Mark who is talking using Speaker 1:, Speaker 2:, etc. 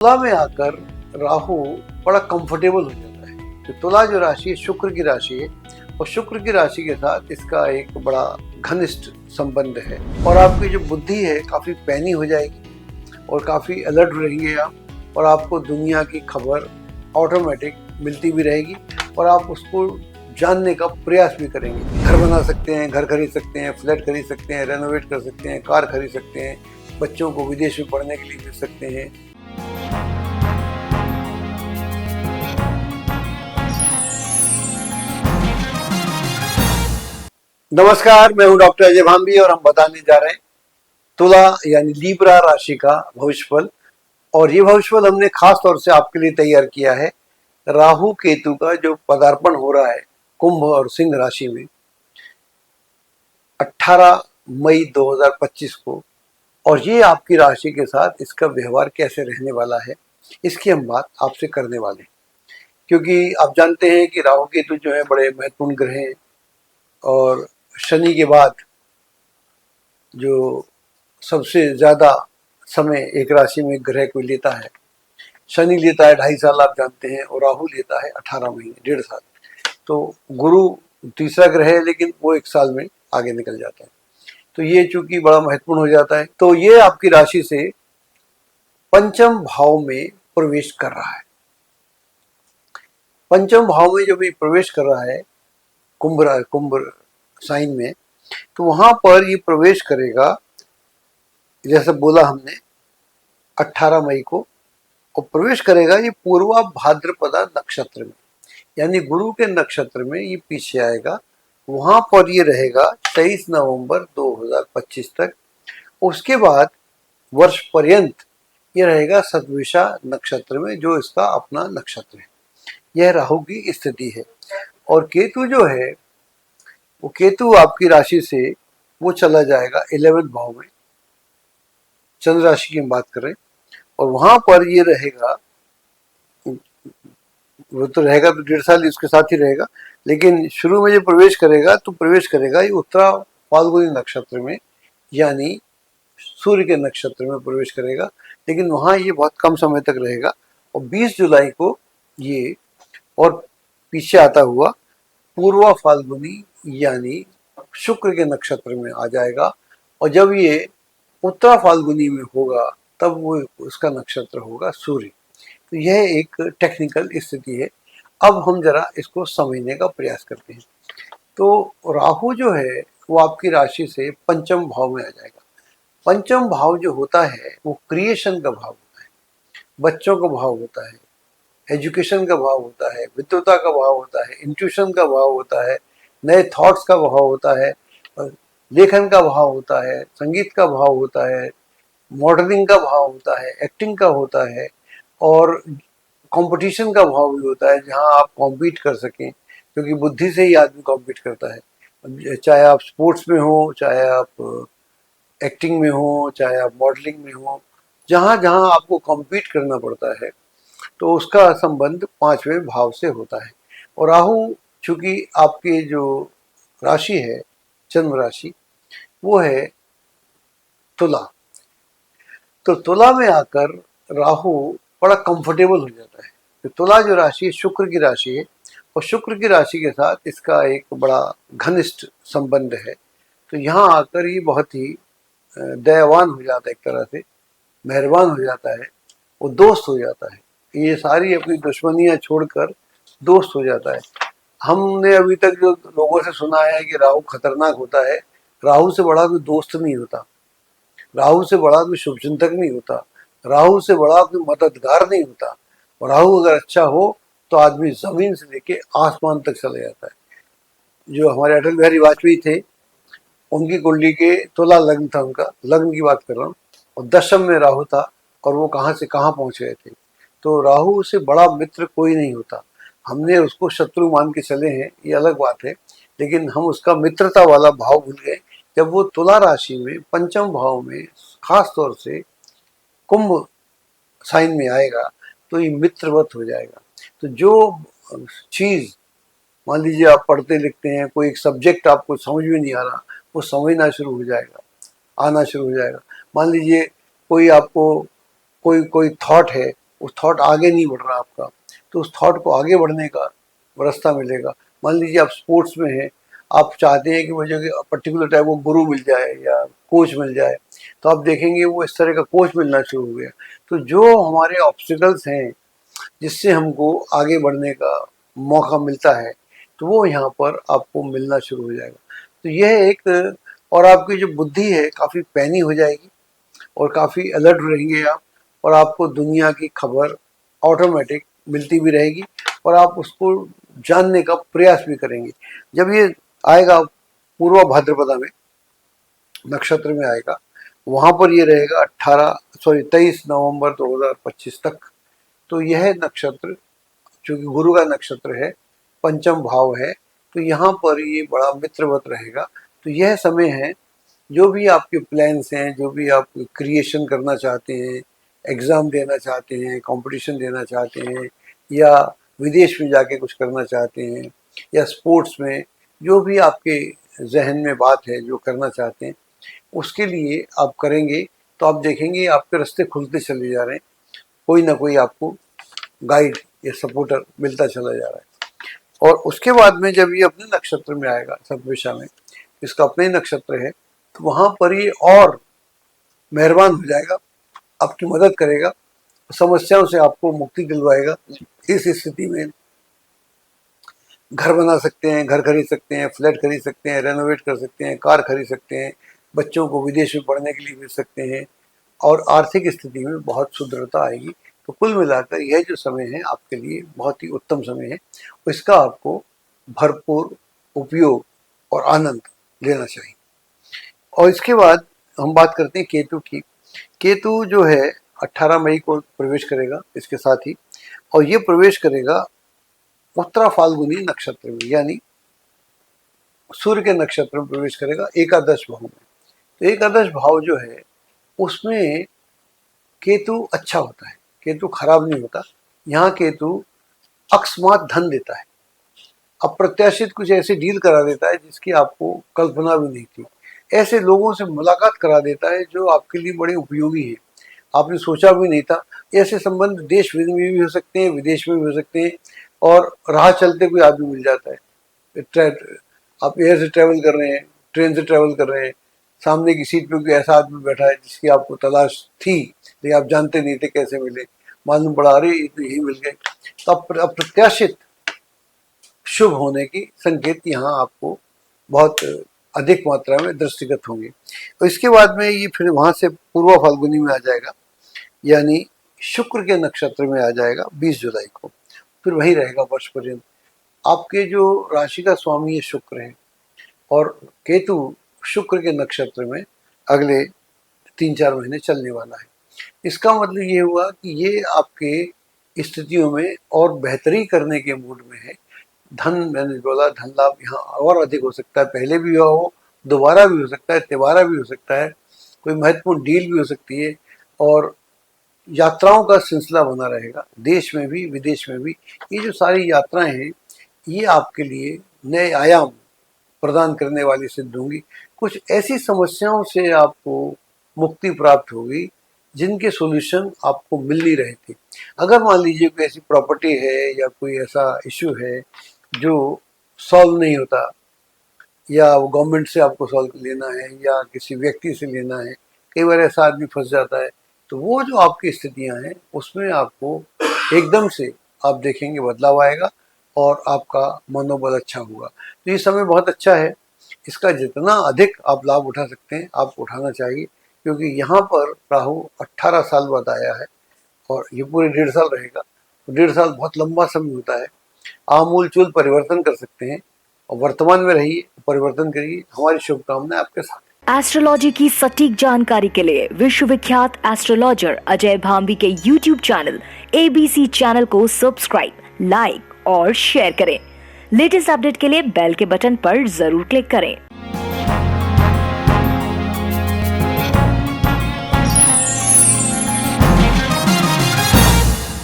Speaker 1: तुला में आकर राहु बड़ा कंफर्टेबल हो जाता है। तो तुला जो राशि है शुक्र की राशि है और शुक्र की राशि के साथ इसका एक बड़ा घनिष्ठ संबंध है और आपकी जो बुद्धि है काफ़ी पैनी हो जाएगी और काफ़ी अलर्ट रहेंगे आप और आपको दुनिया की खबर ऑटोमेटिक मिलती भी रहेगी और आप उसको जानने का प्रयास भी करेंगे। घर बना सकते हैं, घर खरीद सकते हैं, फ्लैट खरीद सकते हैं, रेनोवेट कर सकते हैं, कार खरीद सकते हैं, बच्चों को विदेश में पढ़ने के लिए भेज सकते हैं। नमस्कार, मैं हूं डॉक्टर अजय भांबी और हम बताने जा रहे हैं तुला यानी लीब्रा राशि का भविष्यफल। और ये भविष्यफल हमने खास तौर से आपके लिए तैयार किया है राहु केतु का जो पदार्पण हो रहा है कुंभ और सिंह राशि में 18 मई 2025 को, और ये आपकी राशि के साथ इसका व्यवहार कैसे रहने वाला है इसकी हम बात आपसे करने वाले हैं। क्योंकि आप जानते हैं कि राहु केतु जो है बड़े महत्वपूर्ण ग्रह हैं और शनि के बाद जो सबसे ज़्यादा समय एक राशि में ग्रह को लेता है, शनि लेता है 2.5 साल आप जानते हैं और राहु लेता है 18 महीने 1.5 साल। तो गुरु तीसरा ग्रह है लेकिन वो 1 साल में आगे निकल जाता है। तो ये चूंकि बड़ा महत्वपूर्ण हो जाता है तो ये आपकी राशि से पंचम भाव में प्रवेश कर रहा है। पंचम भाव में जब ये प्रवेश कर रहा है कुंभ साइन में, तो वहां पर ये प्रवेश करेगा जैसे बोला हमने 18 मई को, और प्रवेश करेगा ये पूर्वा भाद्रपदा नक्षत्र में, यानी गुरु के नक्षत्र में ये पीछे आएगा। वहां पर ये रहेगा 23 नवंबर 2025 तक। उसके बाद वर्ष पर्यंत ये रहेगा सतविषा नक्षत्र में जो इसका अपना नक्षत्र है। यह राहु की स्थिति है। और केतु जो है वो केतु आपकी राशि से वो चला जाएगा 11वें भाव में, चंद्र राशि की हम बात करें, और वहां पर ये रहेगा, वो तो रहेगा तो 1.5 साल इसके साथ ही रहेगा, लेकिन शुरू में जब प्रवेश करेगा तो प्रवेश करेगा ये उत्तरा फाल्गुनी नक्षत्र में, यानी सूर्य के नक्षत्र में प्रवेश करेगा। लेकिन वहां ये बहुत कम समय तक रहेगा और 20 जुलाई को ये और पीछे आता हुआ पूर्वा फाल्गुनी यानी शुक्र के नक्षत्र में आ जाएगा। और जब ये उत्तरा फाल्गुनी में होगा तब वो उसका नक्षत्र होगा सूर्य। तो यह एक टेक्निकल स्थिति है। अब हम जरा इसको समझने का प्रयास करते हैं। तो राहु जो है वो आपकी राशि से पंचम भाव में आ जाएगा। पंचम भाव जो होता है वो क्रिएशन का भाव होता है, बच्चों का भाव होता है, एजुकेशन का भाव होता है, विद्वता का भाव होता है, इंट्यूशन का भाव होता है, नए थॉट्स का भाव होता है, लेखन का भाव होता है, संगीत का भाव होता है, मॉडलिंग का भाव होता है, एक्टिंग का होता है, और कंपटीशन का भाव भी होता है जहां आप कॉम्पीट कर सकें, क्योंकि बुद्धि से ही आदमी कॉम्पीट करता है। चाहे आप स्पोर्ट्स में हो, चाहे आप एक्टिंग में हो, चाहे आप मॉडलिंग में हो, जहां जहां आपको कॉम्पीट करना पड़ता है तो उसका संबंध 5वें भाव से होता है। और राहु चूंकि आपकी जो राशि है जन्म राशि वो है तुला, तो तुला में आकर राहु बड़ा कंफर्टेबल हो जाता है। तो तुला जो राशि है शुक्र की राशि है और शुक्र की राशि के साथ इसका एक बड़ा घनिष्ठ संबंध है। तो यहाँ आकर ये बहुत ही दयावान हो जाता है, एक तरह से मेहरबान हो जाता है, वो दोस्त हो जाता है। ये सारी अपनी दुश्मनियां छोड़कर दोस्त हो जाता है। हमने अभी तक जो लोगों से सुना है कि राहु खतरनाक होता है, राहु से बड़ा कोई दोस्त नहीं होता, राहु से बड़ा कोई शुभचिंतक नहीं होता, राहु से बड़ा कोई मददगार नहीं होता। और राहु अगर अच्छा हो तो आदमी जमीन से लेके आसमान तक चला जाता है। जो हमारे अटल बिहारी वाजपेयी थे, उनकी कुंडली के तुला लग्न था, उनका लग्न की बात कर रहा हूँ, और दशम में राहु था और वो कहाँ से कहाँ पहुंच गए थे। तो राहु से बड़ा मित्र कोई नहीं होता। हमने उसको शत्रु मान के चले हैं, ये अलग बात है, लेकिन हम उसका मित्रता वाला भाव भूल गए। जब वो तुला राशि में पंचम भाव में खास तौर से कुंभ साइन में आएगा तो ये मित्रवत हो जाएगा। तो जो चीज मान लीजिए आप पढ़ते लिखते हैं, कोई एक सब्जेक्ट आपको समझ में नहीं आ रहा, वो समझना शुरू हो जाएगा, आना शुरू हो जाएगा। मान लीजिए कोई आपको कोई थॉट है उस थॉट आगे नहीं बढ़ रहा आपका, तो उस थॉट को आगे बढ़ने का रास्ता मिलेगा। मान लीजिए आप स्पोर्ट्स में हैं, आप चाहते हैं कि मुझे पर्टिकुलर टाइप को गुरु मिल जाए या कोच मिल जाए, तो आप देखेंगे वो इस तरह का कोच मिलना शुरू हो गया। तो जो हमारे ऑब्स्टिकल्स हैं जिससे हमको आगे बढ़ने का मौका मिलता है, तो वो यहाँ पर आपको मिलना शुरू हो जाएगा। तो यह एक, और आपकी जो बुद्धि है काफ़ी पैनी हो जाएगी और काफ़ी अलर्ट रहेंगे आप, और आपको दुनिया की खबर ऑटोमेटिक मिलती भी रहेगी और आप उसको जानने का प्रयास भी करेंगे। जब ये आएगा पूर्व भाद्रपदा में नक्षत्र में आएगा, वहाँ पर ये रहेगा 23 नवंबर 2025 तक। तो यह नक्षत्र चूँकि गुरु का नक्षत्र है, पंचम भाव है, तो यहाँ पर ये बड़ा मित्रवत रहेगा। तो यह समय है, जो भी आपके प्लान्स हैं, जो भी आप क्रिएशन करना चाहते हैं, एग्ज़ाम देना चाहते हैं, कंपटीशन देना चाहते हैं, या विदेश में जाके कुछ करना चाहते हैं, या स्पोर्ट्स में जो भी आपके जहन में बात है जो करना चाहते हैं, उसके लिए आप करेंगे तो आप देखेंगे आपके रास्ते खुलते चले जा रहे हैं, कोई ना कोई आपको गाइड या सपोर्टर मिलता चला जा रहा है। और उसके बाद में जब ये अपने नक्षत्र में आएगा, सप्तमिशा में, इसका अपने ही नक्षत्र है, तो वहाँ पर ये और मेहरबान हो जाएगा, आपकी मदद करेगा, समस्याओं से आपको मुक्ति दिलवाएगा। इस स्थिति में घर बना सकते हैं, घर खरीद सकते हैं, फ्लैट खरीद सकते हैं, रेनोवेट कर सकते हैं, कार खरीद सकते हैं, बच्चों को विदेश में पढ़ने के लिए भेज सकते हैं, और आर्थिक स्थिति में बहुत सुदृढ़ता आएगी। तो कुल मिलाकर यह जो समय है आपके लिए बहुत ही उत्तम समय है, इसका आपको भरपूर उपयोग और आनंद लेना चाहिए। और इसके बाद हम बात करते हैं केतु की। केतु जो है 18 मई को प्रवेश करेगा इसके साथ ही, और ये प्रवेश करेगा उत्तरा फाल्गुनी नक्षत्र में, यानी सूर्य के नक्षत्र में प्रवेश करेगा, एकादश भाव में। तो एकादश भाव जो है उसमें केतु अच्छा होता है, केतु खराब नहीं होता। यहाँ केतु अकस्मात धन देता है, अप्रत्याशित कुछ ऐसी डील करा देता है जिसकी आपको कल्पना भी नहीं थी, ऐसे लोगों से मुलाकात करा देता है जो आपके लिए बड़े उपयोगी है, आपने सोचा भी नहीं था। ऐसे संबंध देश में भी हो सकते हैं, विदेश में भी हो सकते हैं, और राह चलते कोई आदमी मिल जाता है। आप एयर से ट्रैवल कर रहे हैं, ट्रेन से ट्रैवल कर रहे हैं, सामने की सीट पे कोई ऐसा आदमी बैठा है जिसकी आपको तलाश थी लेकिन आप जानते नहीं थे कैसे मिले, मालूम पड़ा अरे ये तो यही मिल गए। तो अप्रत्याशित शुभ होने की संकेत यहाँ आपको बहुत अधिक मात्रा में दृष्टिगत होंगे। तो इसके बाद में ये फिर वहाँ से पूर्व फाल्गुनी में आ जाएगा, यानी शुक्र के नक्षत्र में आ जाएगा 20 जुलाई को, फिर वही रहेगा वर्ष पर्यंत। आपके जो राशि का स्वामी है शुक्र है, और केतु शुक्र के नक्षत्र में अगले 3-4 महीने चलने वाला है। इसका मतलब ये हुआ कि ये आपके स्थितियों में और बेहतरी करने के मूड में है। धन, मैंने बोला धन लाभ यहाँ और अधिक हो सकता है, पहले भी हुआ हो, दोबारा भी हो सकता है, तिबारा भी हो सकता है, कोई महत्वपूर्ण डील भी हो सकती है, और यात्राओं का सिलसिला बना रहेगा, देश में भी विदेश में भी। ये जो सारी यात्राएं हैं ये आपके लिए नए आयाम प्रदान करने वाली सिद्ध होंगी। कुछ ऐसी समस्याओं से आपको मुक्ति प्राप्त होगी जिनके सॉल्यूशन आपको मिल नहीं रहे थे। अगर मान लीजिए कोई ऐसी प्रॉपर्टी है या कोई ऐसा इश्यू है जो सॉल्व नहीं होता, या वो गवर्नमेंट से आपको सॉल्व लेना है या किसी व्यक्ति से लेना है, कई बार ऐसा आदमी फंस जाता है, तो वो जो आपकी स्थितियां हैं उसमें आपको एकदम से आप देखेंगे बदलाव आएगा और आपका मनोबल अच्छा होगा। तो ये समय बहुत अच्छा है, इसका जितना अधिक आप लाभ उठा सकते हैं आपको उठाना चाहिए, क्योंकि यहाँ पर राहु 18 साल बाद आया है और ये पूरे 1.5 साल रहेगा। तो 1.5 साल बहुत लंबा समय होता है, आमूलचूल परिवर्तन कर सकते हैं, और वर्तमान में रहिए, परिवर्तन करिए। हमारी शुभकामनाएं आपके साथ।
Speaker 2: एस्ट्रोलॉजी की सटीक जानकारी के लिए विश्वविख्यात एस्ट्रोलॉजर अजय भांबी के YouTube चैनल ABC चैनल को सब्सक्राइब, लाइक और शेयर करें। लेटेस्ट अपडेट के लिए बेल के बटन पर जरूर क्लिक करें।